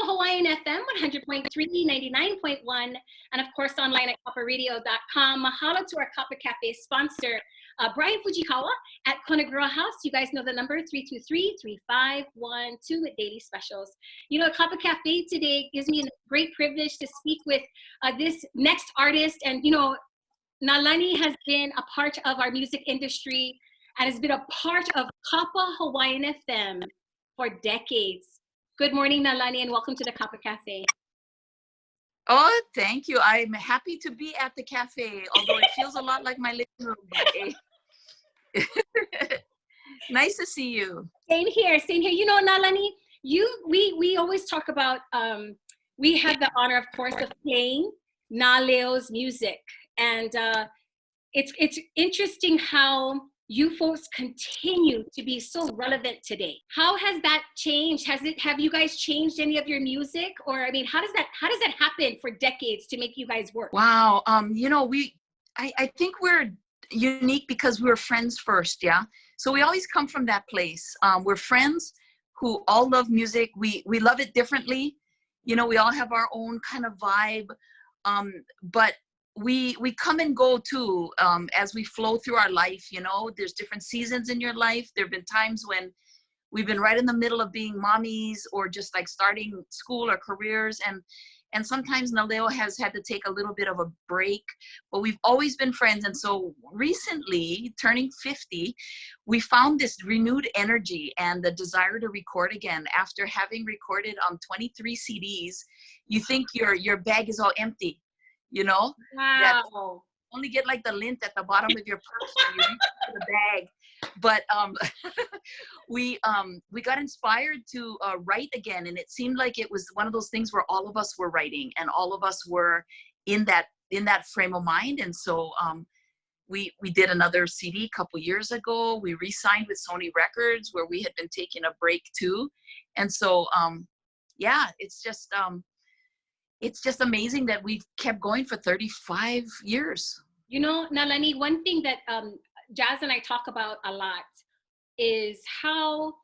Hawaiian FM 100.3, 99.1, and of course online at kaparadio.com. Mahalo to our Kapa Cafe sponsor, Brian Fujikawa at Kona House. You guys know the number, 323-3512 with daily specials. You know, Kapa Cafe today gives me a great privilege to speak with this next artist. And, you know, Nalani has been a part of our music industry and has been a part of Kapa Hawaiian FM for decades. Good morning, Nalani, and welcome to the Kapa Cafe. Oh, thank you. I'm happy to be at the cafe, although it feels a lot like my living room. Nice to see you. Same here, same here. You know, Nalani, we always talk about, we have the honor, of course, of playing Naleo's music. And it's interesting how you folks continue to be so relevant today. How has that changed? Have you guys changed any of your music? Or, I mean, how does that happen for decades to make you guys work? Wow. You know, I think we're unique because we were friends first. Yeah. So we always come from that place. We're friends who all love music. We love it differently. You know, we all have our own kind of vibe. But we come and go too, as we flow through our life. You know, there's different seasons in your life. There have been times when we've been right in the middle of being mommies or just like starting school or careers. And sometimes Naleo has had to take a little bit of a break, but we've always been friends. And so recently, turning 50, we found this renewed energy and the desire to record again. After having recorded 23 CDs, you think your bag is all empty. You know, wow. That only get like the lint at the bottom of your purse when you reach for the bag. But we got inspired to write again, and it seemed like it was one of those things where all of us were writing and all of us were in that frame of mind. And so we did another CD a couple years ago. We re-signed with Sony Records, where we had been taking a break too. And so yeah, it's just amazing that we've kept going for 35 years. You know, Nalani, one thing that Jazz and I talk about a lot is how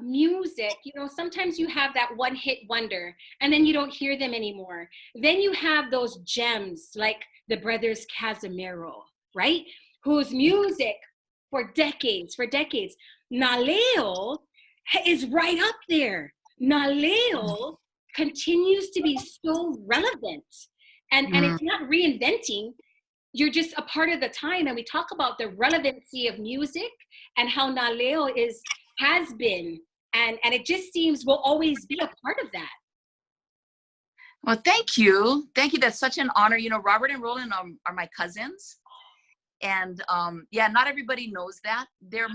music, you know, sometimes you have that one hit wonder and then you don't hear them anymore. Then you have those gems like the Brothers Casimiro, right? Whose music for decades, Naleo is right up there. Naleo continues to be so relevant, and it's not reinventing. You're just a part of the time, and we talk about the relevancy of music and how Naleo has been, and it just seems will always be a part of that. Well, thank you. That's such an honor. You know, Robert and Roland are my cousins, and yeah, not everybody knows that. They're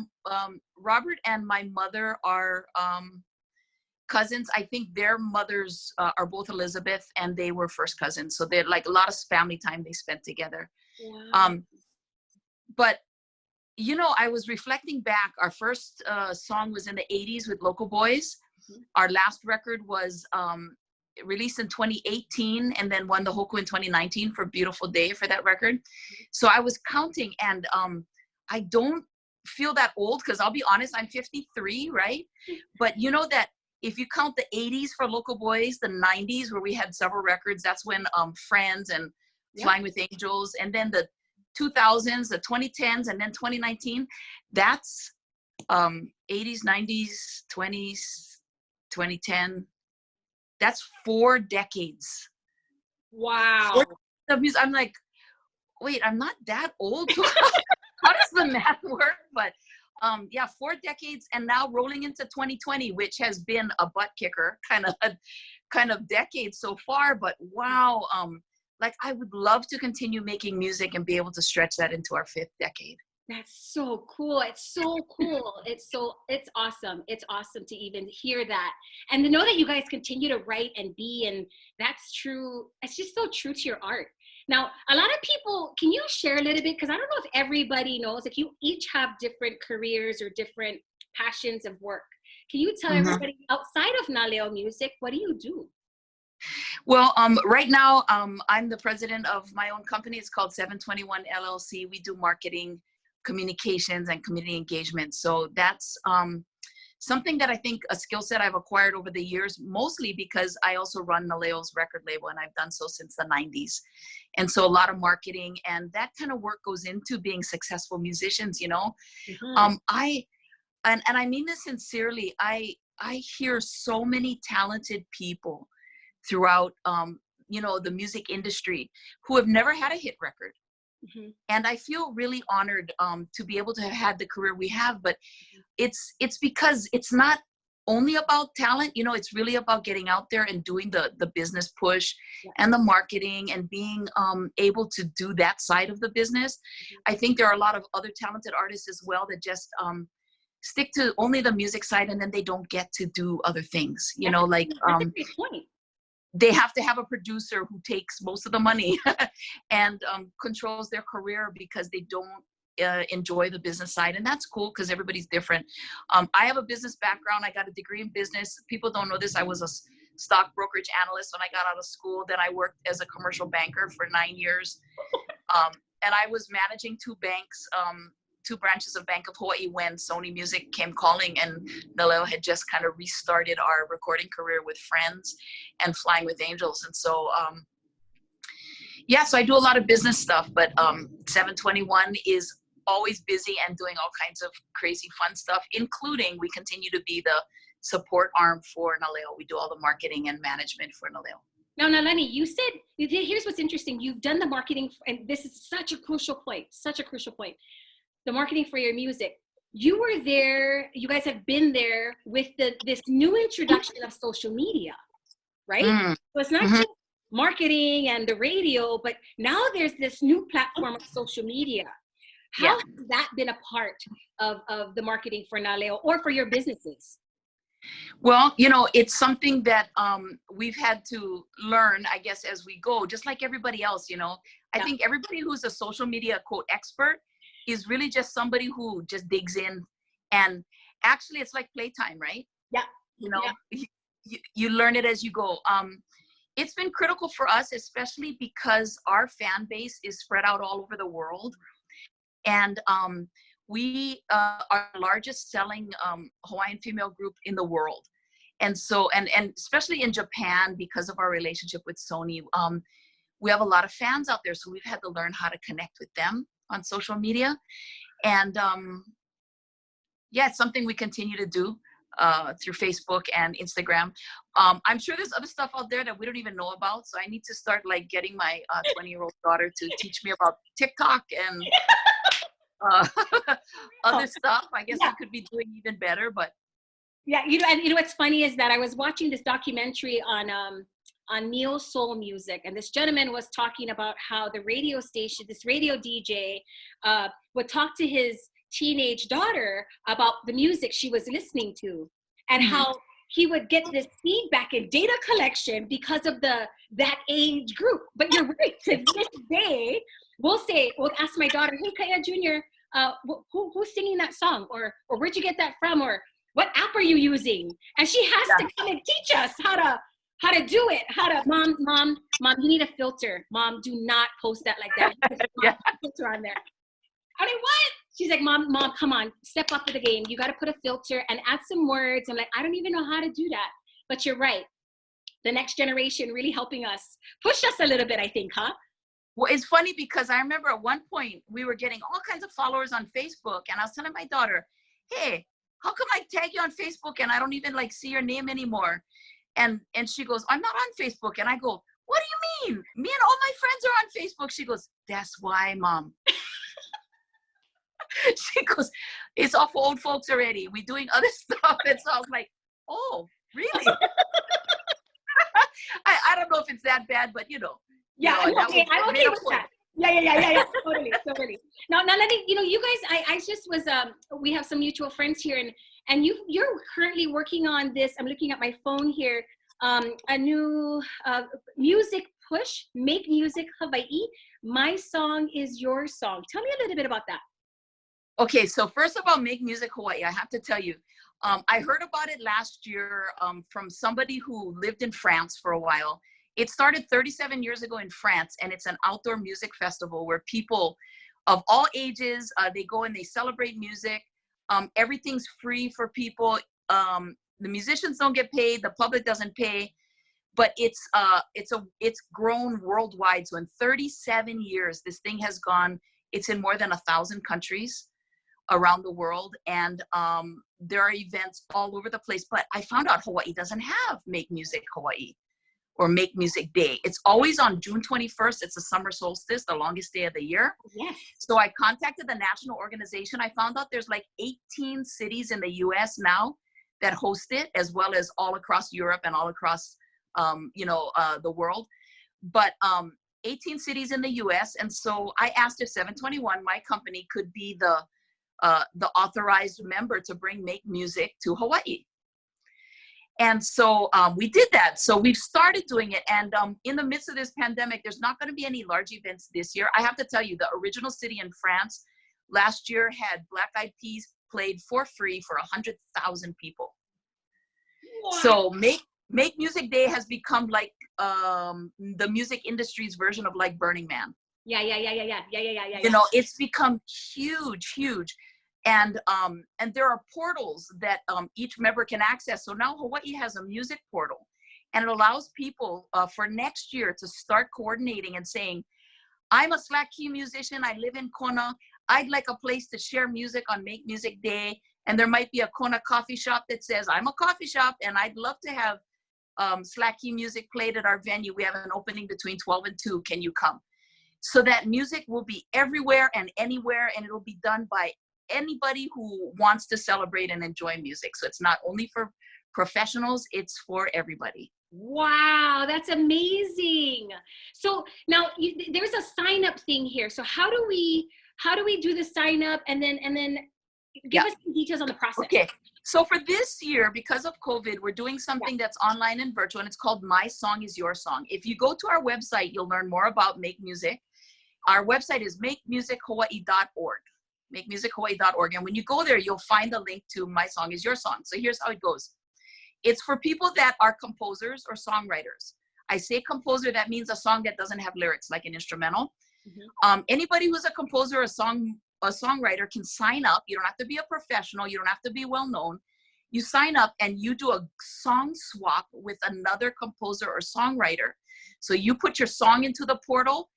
Robert and my mother are cousins. I think their mothers are both Elizabeth, and they were first cousins. So they're like a lot of family time they spent together. Wow. But, you know, I was reflecting back. Our first song was in the 80s with Local Boys. Mm-hmm. Our last record was released in 2018 and then won the Hoku in 2019 for Beautiful Day for that record. Mm-hmm. So I was counting, and I don't feel that old because I'll be honest, I'm 53, right? But you know that if you count the 80s for Local Boys, the 90s where we had several records, that's when Friends and Flying with Angels, and then the 2000s, the 2010s, and then 2019, that's 80s, 90s, 20s, 2010. That's 4 decades. Wow. I'm like, wait, I'm not that old. How does the math work? But yeah, 4 decades, and now rolling into 2020, which has been a butt kicker kind of decade so far. But wow, like I would love to continue making music and be able to stretch that into our 5th decade. That's so cool. It's so cool. It's awesome. It's awesome to even hear that and to know that you guys continue to write and be, and that's true. It's just so true to your art. Now, a lot of people, can you share a little bit? Because I don't know if everybody knows, if you each have different careers or different passions of work. Can you tell everybody outside of Naleo Music, what do you do? Well, right now, I'm the president of my own company. It's called 721 LLC. We do marketing, communications, and community engagement. So that's something that I think a skill set I've acquired over the years, mostly because I also run Naleo's record label, and I've done so since the 90s. And so a lot of marketing and that kind of work goes into being successful musicians, you know. Mm-hmm. And I mean this sincerely, I hear so many talented people throughout, you know, the music industry who have never had a hit record. Mm-hmm. And I feel really honored to be able to have had the career we have, but it's because it's not only about talent, you know, it's really about getting out there and doing the business push and the marketing and being able to do that side of the business. I think there are a lot of other talented artists as well that just stick to only the music side, and then they don't get to do other things, you know, like that's a great point. they have to have a producer who takes most of the money and controls their career because they don't enjoy the business side. And that's cool because everybody's different. I have a business background. I got a degree in business. People don't know this. I was a stock brokerage analyst when I got out of school. Then I worked as a commercial banker for 9 years. And I was managing two banks, two branches of Bank of Hawaii when Sony Music came calling, and Naleo had just kind of restarted our recording career with Friends and Flying with Angels. And so, yeah, so I do a lot of business stuff, but 721 is always busy and doing all kinds of crazy fun stuff, including we continue to be the support arm for Naleo. We do all the marketing and management for Naleo. Now, Nalani, you said, here's what's interesting. You've done the marketing, and this is such a crucial point, the marketing for your music. You were there, you guys have been there with this new introduction of social media, right? So it's not just marketing and the radio, but now there's this new platform of social media. How has that been a part of the marketing for Naleo or for your businesses? Well, you know, it's something that we've had to learn, I guess, as we go, just like everybody else, you know. I think everybody who's a social media, quote, expert is really just somebody who just digs in. And actually, it's like playtime, right? Yeah. You know, you learn it as you go. It's been critical for us, especially because our fan base is spread out all over the world. And we are the largest selling Hawaiian female group in the world. And so, and especially in Japan, because of our relationship with Sony, we have a lot of fans out there. So we've had to learn how to connect with them on social media. And yeah, it's something we continue to do through Facebook and Instagram. I'm sure there's other stuff out there that we don't even know about. So I need to start like getting my 20-year-old daughter to teach me about TikTok and other stuff. I guess I could be doing even better, but yeah, you know, and you know what's funny is that I was watching this documentary on neo soul music, and this gentleman was talking about how the radio station, this radio DJ, would talk to his teenage daughter about the music she was listening to, and how he would get this feedback and data collection because of that age group. But you're right, to this day, we'll ask my daughter, hey, Kaea Jr., who's singing that song? Or where'd you get that from? Or what app are you using? And she has to come and teach us how to do it. Mom, you need a filter. Mom, do not post that like that. Put a filter on there. I mean, what? She's like, Mom, come on, step up to the game. You got to put a filter and add some words. I'm like, I don't even know how to do that. But you're right. The next generation really helping us, push us a little bit, I think, huh? Well, it's funny because I remember at one point we were getting all kinds of followers on Facebook, and I was telling my daughter, hey, how come I tag you on Facebook and I don't even like see your name anymore? And she goes, I'm not on Facebook. And I go, what do you mean? Me and all my friends are on Facebook. She goes, that's why, Mom. She goes, it's all for old folks already. We're doing other stuff. And so I was like, oh, really? I don't know if it's that bad, but you know. Yeah, I'm okay with that. Yeah. Totally. Now let me, you guys, I just was, we have some mutual friends here, and you're currently working on this. I'm looking at my phone here. A new music push, Make Music Hawaii. My Song is Your Song. Tell me a little bit about that. Okay, so first of all, Make Music Hawaii, I have to tell you, I heard about it last year from somebody who lived in France for a while. It started 37 years ago in France, and it's an outdoor music festival where people of all ages, they go and they celebrate music. Everything's free for people. The musicians don't get paid, the public doesn't pay, but it's grown worldwide. So in 37 years, this thing has gone. It's in more than 1,000 countries around the world, and there are events all over the place. But I found out Hawaii doesn't have Make Music Hawaii or Make Music Day. It's always on June 21st. It's the summer solstice, the longest day of the year. Yes. So I contacted the national organization. I found out there's like 18 cities in the US now that host it, as well as all across Europe and all across the world. But 18 cities in the US. And so I asked if 721, my company, could be the authorized member to bring Make Music to Hawaii. And so we did that. So we've started doing it. And in the midst of this pandemic, there's not going to be any large events this year. I have to tell you, the original city in France last year had Black Eyed Peas played for free for 100,000 people. What? So Make Music Day has become like the music industry's version of like Burning Man. Yeah. You know, it's become huge. And there are portals that each member can access. So now Hawaii has a music portal, and it allows people for next year to start coordinating and saying, I'm a slack key musician, I live in Kona, I'd like a place to share music on Make Music Day. And there might be a Kona coffee shop that says, I'm a coffee shop and I'd love to have slack key music played at our venue. We have an opening between 12 and 2, can you come? So that music will be everywhere and anywhere, and it'll be done by anybody who wants to celebrate and enjoy music. So it's not only for professionals, it's for everybody. Wow, that's amazing. So now there's a sign up thing here. So how do we do the sign up, and then give us some details on the process? Okay. So for this year, because of COVID, we're doing something that's online and virtual, and it's called My Song is Your Song. If you go to our website, you'll learn more about Make Music. Our website is makemusichawaii.org. makemusichawaii.org. And when you go there, you'll find the link to My Song is Your Song. So here's how it goes. It's for people that are composers or songwriters. I say composer, that means a song that doesn't have lyrics, like an instrumental. Mm-hmm. Anybody who's a composer, a songwriter can sign up. You don't have to be a professional. You don't have to be well known. You sign up and you do a song swap with another composer or songwriter. So you put your song into the portal.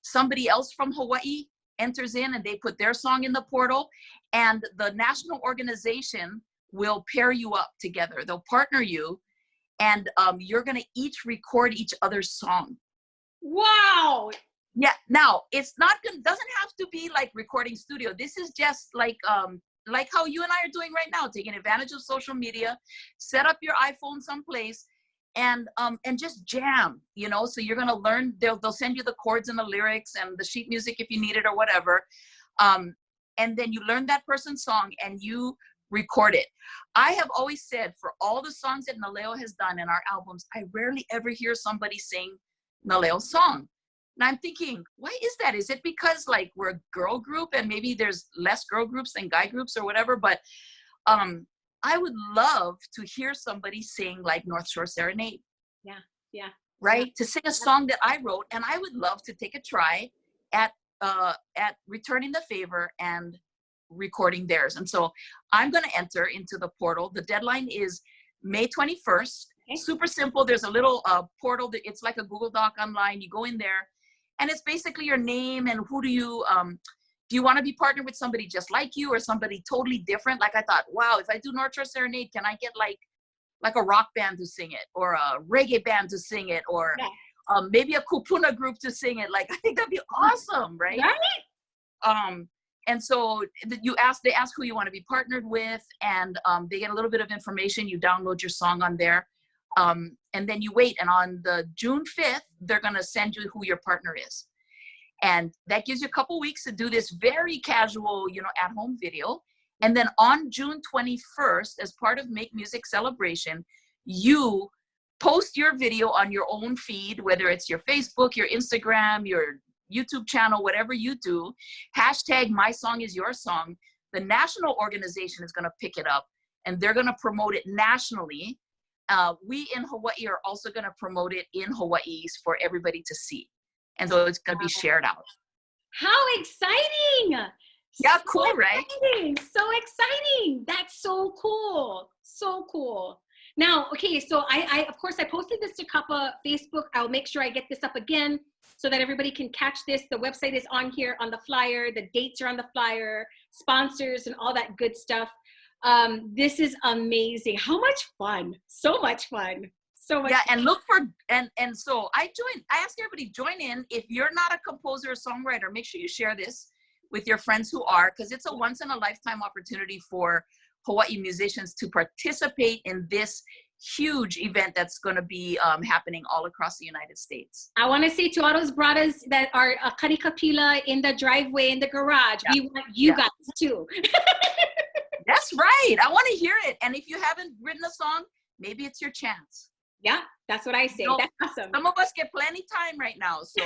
Somebody else from Hawaii enters in and they put their song in the portal, and the national organization will pair you up together. They'll partner you, and you're going to each record each other's song. Wow. Yeah. Now it's doesn't have to be like recording studio. This is just like how you and I are doing right now, taking advantage of social media. Set up your iPhone someplace and just jam, you know. So you're going to learn, they'll send you the chords and the lyrics and the sheet music if you need it or whatever. And then you learn that person's song and you record it. I have always said, for all the songs that Naleo has done in our albums, I rarely ever hear somebody sing Naleo's song. And I'm thinking, why is that? Is it because like we're a girl group and maybe there's less girl groups than guy groups or whatever? But I would love to hear somebody sing like North Shore Serenade. Yeah. Right? To sing a song that I wrote, and I would love to take a try at returning the favor and recording theirs. And so I'm going to enter into the portal. The deadline is May 21st. Okay. Super simple. There's a little portal that it's like a Google Doc online. You go in there and it's basically your name and who do you want to be partnered with somebody just like you or somebody totally different? Like I thought, wow, if I do North Shore Serenade, can I get like a rock band to sing it, or a reggae band to sing it, or maybe a kupuna group to sing it? Like, I think that'd be awesome, right? Right. And so they ask who you want to be partnered with, and they get a little bit of information. You download your song on there, and then you wait. And on the June 5th, they're going to send you who your partner is. And that gives you a couple weeks to do this very casual, at-home video. And then on June 21st, as part of Make Music Celebration, you post your video on your own feed, whether it's your Facebook, your Instagram, your YouTube channel, whatever you do, hashtag My Song is Your Song. The national organization is going to pick it up and they're going to promote it nationally. We in Hawaii are also going to promote it in Hawaii for everybody to see. And so it's going to be shared out. How exciting! Yeah, So cool, right? exciting. So exciting. That's so cool. So cool. Now, okay, so I of course I posted this to Kapa Facebook. I'll make sure I get this up again so that everybody can catch this. The website is on here on the flyer. The dates are on the flyer, sponsors and all that good stuff. This is amazing. How much fun. So much fun. So much Yeah, fun. and look for and so I ask everybody join in. If you're not a composer or songwriter, make sure you share this with your friends who are, because it's a once in a lifetime opportunity for Hawaii musicians to participate in this huge event that's going to be happening all across the United States. I want to say to all those brothers that are kanikapila in the driveway, in the garage, Yeah. we want you guys too. That's right. I want to hear it. And if you haven't written a song, maybe it's your chance. Yeah, that's what I say. You know, that's awesome. some of us get plenty time right now, so.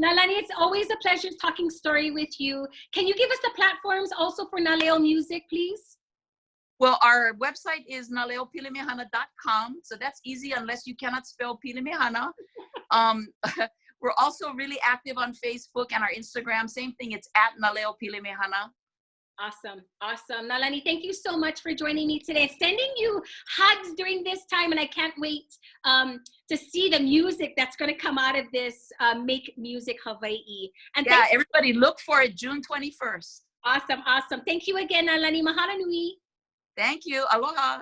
Nalani, it's always a pleasure talking story with you. Can you give us the platforms also for Naleo Music, please? Well, our website is naleopilimehana.com, so that's easy unless you cannot spell Pilimehana. We're also really active on Facebook and our Instagram. Same thing, it's at Naleo Pilimehana. Awesome. Awesome. Nalani, thank you so much for joining me today. Sending you hugs during this time, and I can't wait to see the music that's going to come out of this Make Music Hawaii. And yeah, everybody look for it June 21st. Awesome. Awesome. Thank you again, Nalani. Mahalo nui. Thank you. Aloha.